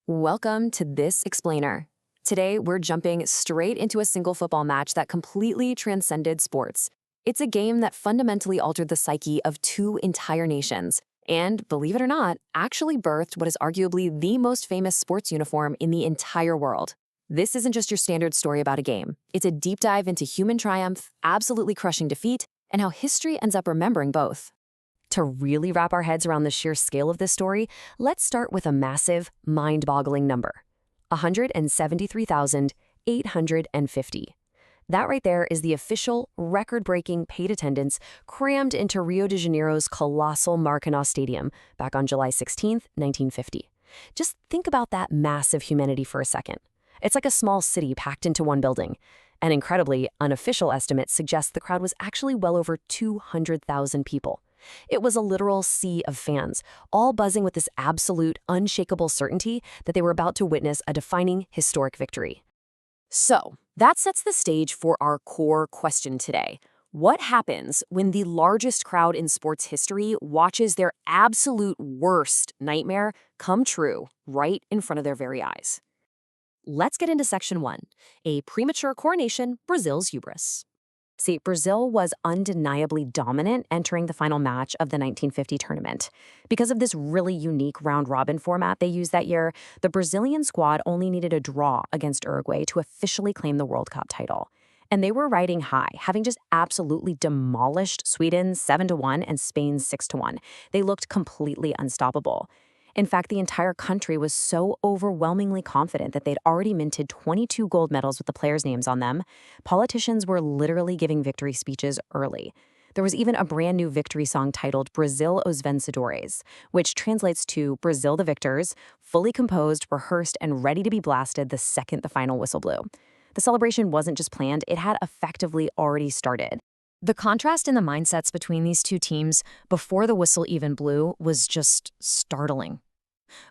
Welcome to This Explainer. Today, we're jumping straight into a single football match that completely transcended sports. It's a game that fundamentally altered the psyche of two entire nations, and, believe it or not, actually birthed what is arguably the most famous sports uniform in the entire world. This isn't just your standard story about a game. It's a deep dive into human triumph, absolutely crushing defeat, and how history ends up remembering both. To really wrap our heads around the sheer scale of this story, let's start with a massive, mind-boggling number: 173,850. That right there is the official, record-breaking paid attendance crammed into Rio de Janeiro's colossal Maracanã Stadium back on July 16, 1950. Just think about that massive humanity for a second. It's like a small city packed into one building. An incredibly unofficial estimate suggests the crowd was actually well over 200,000 people. It was a literal sea of fans, all buzzing with this absolute, unshakable certainty that they were about to witness a defining historic victory. So, that sets the stage for our core question today. What happens when the largest crowd in sports history watches their absolute worst nightmare come true right in front of their very eyes? Let's get into Section 1, a premature coronation, Brazil's hubris. See, Brazil was undeniably dominant entering the final match of the 1950 tournament. Because of this really unique round-robin format they used that year, the Brazilian squad only needed a draw against Uruguay to officially claim the World Cup title. And they were riding high, having just absolutely demolished Sweden 7-1 and Spain 6-1. They looked completely unstoppable. In fact, the entire country was so overwhelmingly confident that they'd already minted 22 gold medals with the players' names on them. Politicians were literally giving victory speeches early. There was even a brand new victory song titled Brasil os Vencedores, which translates to Brazil the Victors, fully composed, rehearsed, and ready to be blasted the second the final whistle blew. The celebration wasn't just planned, it had effectively already started. The contrast in the mindsets between these two teams before the whistle even blew was just startling.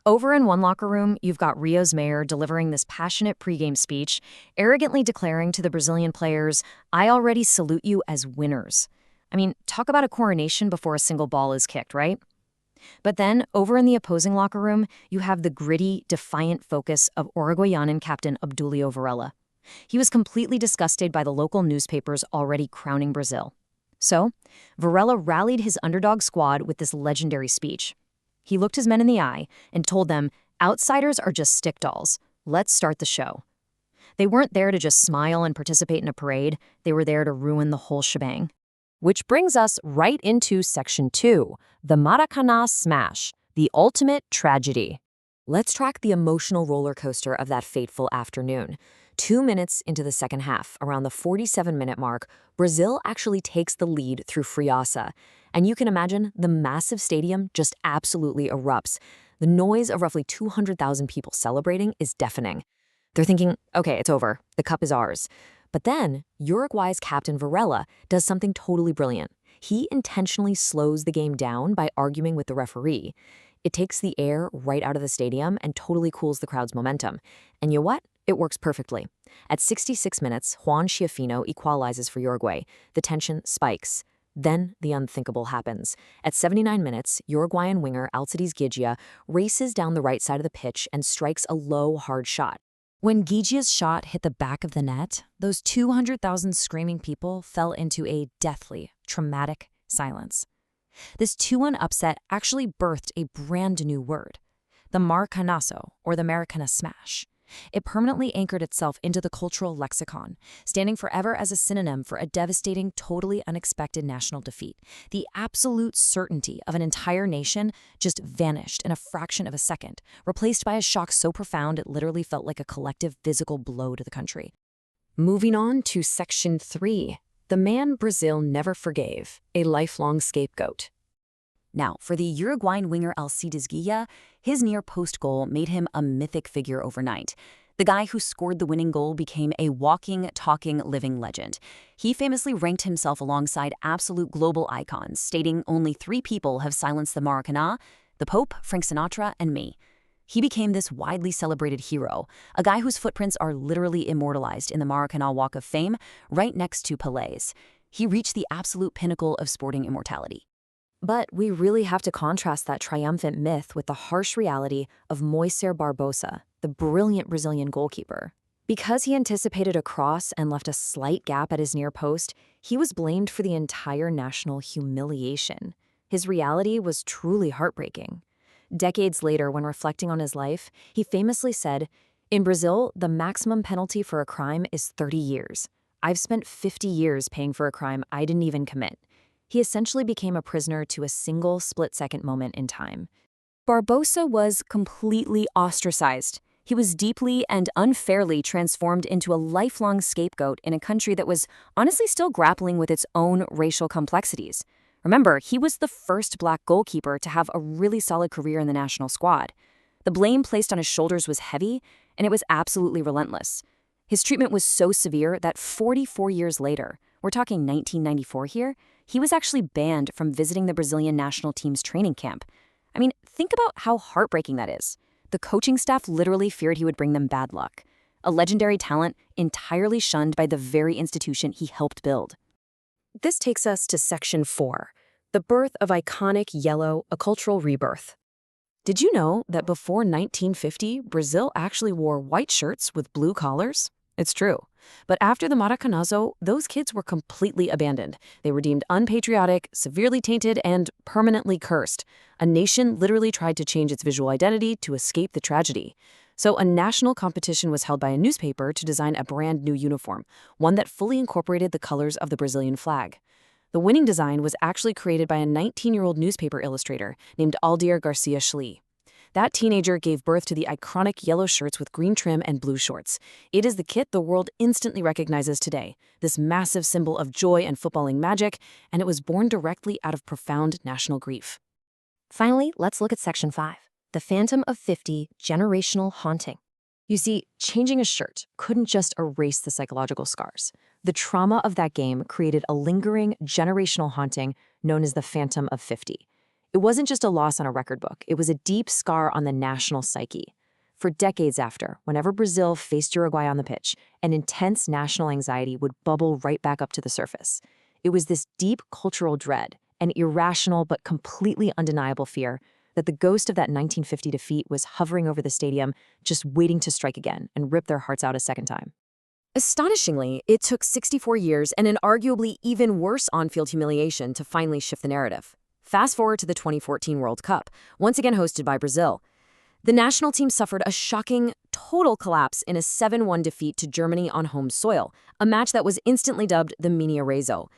Over in one locker room, you've got Rio's mayor delivering this passionate pregame speech, arrogantly declaring to the Brazilian players, "I already salute you as winners." I mean, talk about a coronation before a single ball is kicked, right? But then, over in the opposing locker room, you have the gritty, defiant focus of Uruguayan captain Obdulio Varela. He was completely disgusted by the local newspapers already crowning Brazil. So, Varela rallied his underdog squad with this legendary speech. He looked his men in the eye and told them, "Outsiders are just stick dolls. Let's start the show." They weren't there to just smile and participate in a parade. They were there to ruin the whole shebang. Which brings us right into Section 2, the Maracanã Smash, the ultimate tragedy. Let's track the emotional roller coaster of that fateful afternoon. 2 minutes into the second half, around the 47-minute mark, Brazil actually takes the lead through Friaça. And you can imagine the massive stadium just absolutely erupts. The noise of roughly 200,000 people celebrating is deafening. They're thinking, okay, it's over. The cup is ours. But then, Uruguay's captain Varela does something totally brilliant. He intentionally slows the game down by arguing with the referee. It takes the air right out of the stadium and totally cools the crowd's momentum. And you know what? It works perfectly. At 66 minutes, Juan Schiaffino equalizes for Uruguay. The tension spikes. Then the unthinkable happens. At 79 minutes, Uruguayan winger Alcides Gigia races down the right side of the pitch and strikes a low, hard shot. When Gigia's shot hit the back of the net, those 200,000 screaming people fell into a deathly, traumatic silence. This 2-1 upset actually birthed a brand new word, the Maracanazo, or the Maracanã Smash. It permanently anchored itself into the cultural lexicon, standing forever as a synonym for a devastating, totally unexpected national defeat. The absolute certainty of an entire nation just vanished in a fraction of a second, replaced by a shock so profound it literally felt like a collective physical blow to the country. Moving on to Section 3, the man Brazil never forgave, a lifelong scapegoat. Now, for the Uruguayan winger Alcides Gigia, his near-post goal made him a mythic figure overnight. The guy who scored the winning goal became a walking, talking, living legend. He famously ranked himself alongside absolute global icons, stating only 3 people have silenced the Maracanã: the Pope, Frank Sinatra, and me. He became this widely celebrated hero, a guy whose footprints are literally immortalized in the Maracanã Walk of Fame, right next to Pelé's. He reached the absolute pinnacle of sporting immortality. But we really have to contrast that triumphant myth with the harsh reality of Moiser Barbosa, the brilliant Brazilian goalkeeper. Because he anticipated a cross and left a slight gap at his near post, he was blamed for the entire national humiliation. His reality was truly heartbreaking. Decades later, when reflecting on his life, he famously said, "In Brazil, the maximum penalty for a crime is 30 years. I've spent 50 years paying for a crime I didn't even commit." He essentially became a prisoner to a single split-second moment in time. Barbosa was completely ostracized. He was deeply and unfairly transformed into a lifelong scapegoat in a country that was honestly still grappling with its own racial complexities. Remember, he was the first black goalkeeper to have a really solid career in the national squad. The blame placed on his shoulders was heavy, and it was absolutely relentless. His treatment was so severe that 44 years later, we're talking 1994 here, he was actually banned from visiting the Brazilian national team's training camp. I mean, think about how heartbreaking that is. The coaching staff literally feared he would bring them bad luck. A legendary talent entirely shunned by the very institution he helped build. This takes us to Section 4, the birth of iconic yellow, a cultural rebirth. Did you know that before 1950, Brazil actually wore white shirts with blue collars? It's true. But after the Maracanazo, those kids were completely abandoned. They were deemed unpatriotic, severely tainted, and permanently cursed. A nation literally tried to change its visual identity to escape the tragedy. So a national competition was held by a newspaper to design a brand new uniform, one that fully incorporated the colors of the Brazilian flag. The winning design was actually created by a 19-year-old newspaper illustrator named Aldir Garcia Schlee. That teenager gave birth to the iconic yellow shirts with green trim and blue shorts. It is the kit the world instantly recognizes today, this massive symbol of joy and footballing magic, and it was born directly out of profound national grief. Finally, let's look at Section 5, the Phantom of 50 generational haunting. You see, changing a shirt couldn't just erase the psychological scars. The trauma of that game created a lingering generational haunting known as the Phantom of 50. It wasn't just a loss on a record book, it was a deep scar on the national psyche. For decades after, whenever Brazil faced Uruguay on the pitch, an intense national anxiety would bubble right back up to the surface. It was this deep cultural dread, an irrational but completely undeniable fear, that the ghost of that 1950 defeat was hovering over the stadium, just waiting to strike again and rip their hearts out a second time. Astonishingly, it took 64 years and an arguably even worse on-field humiliation to finally shift the narrative. Fast forward to the 2014 World Cup, once again hosted by Brazil. The national team suffered a shocking, total collapse in a 7-1 defeat to Germany on home soil, a match that was instantly dubbed the Mini Arezzo.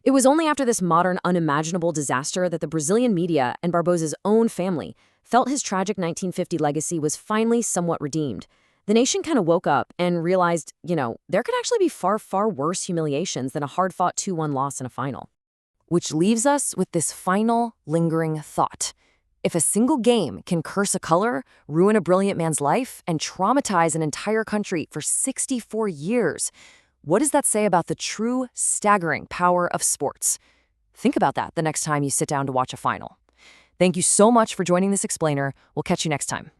It was only after this modern, unimaginable disaster that the Brazilian media and Barbosa's own family felt his tragic 1950 legacy was finally somewhat redeemed. The nation kind of woke up and realized, there could actually be far, far worse humiliations than a hard-fought 2-1 loss in a final. Which leaves us with this final, lingering thought. If a single game can curse a color, ruin a brilliant man's life, and traumatize an entire country for 64 years, what does that say about the true, staggering power of sports? Think about that the next time you sit down to watch a final. Thank you so much for joining this explainer. We'll catch you next time.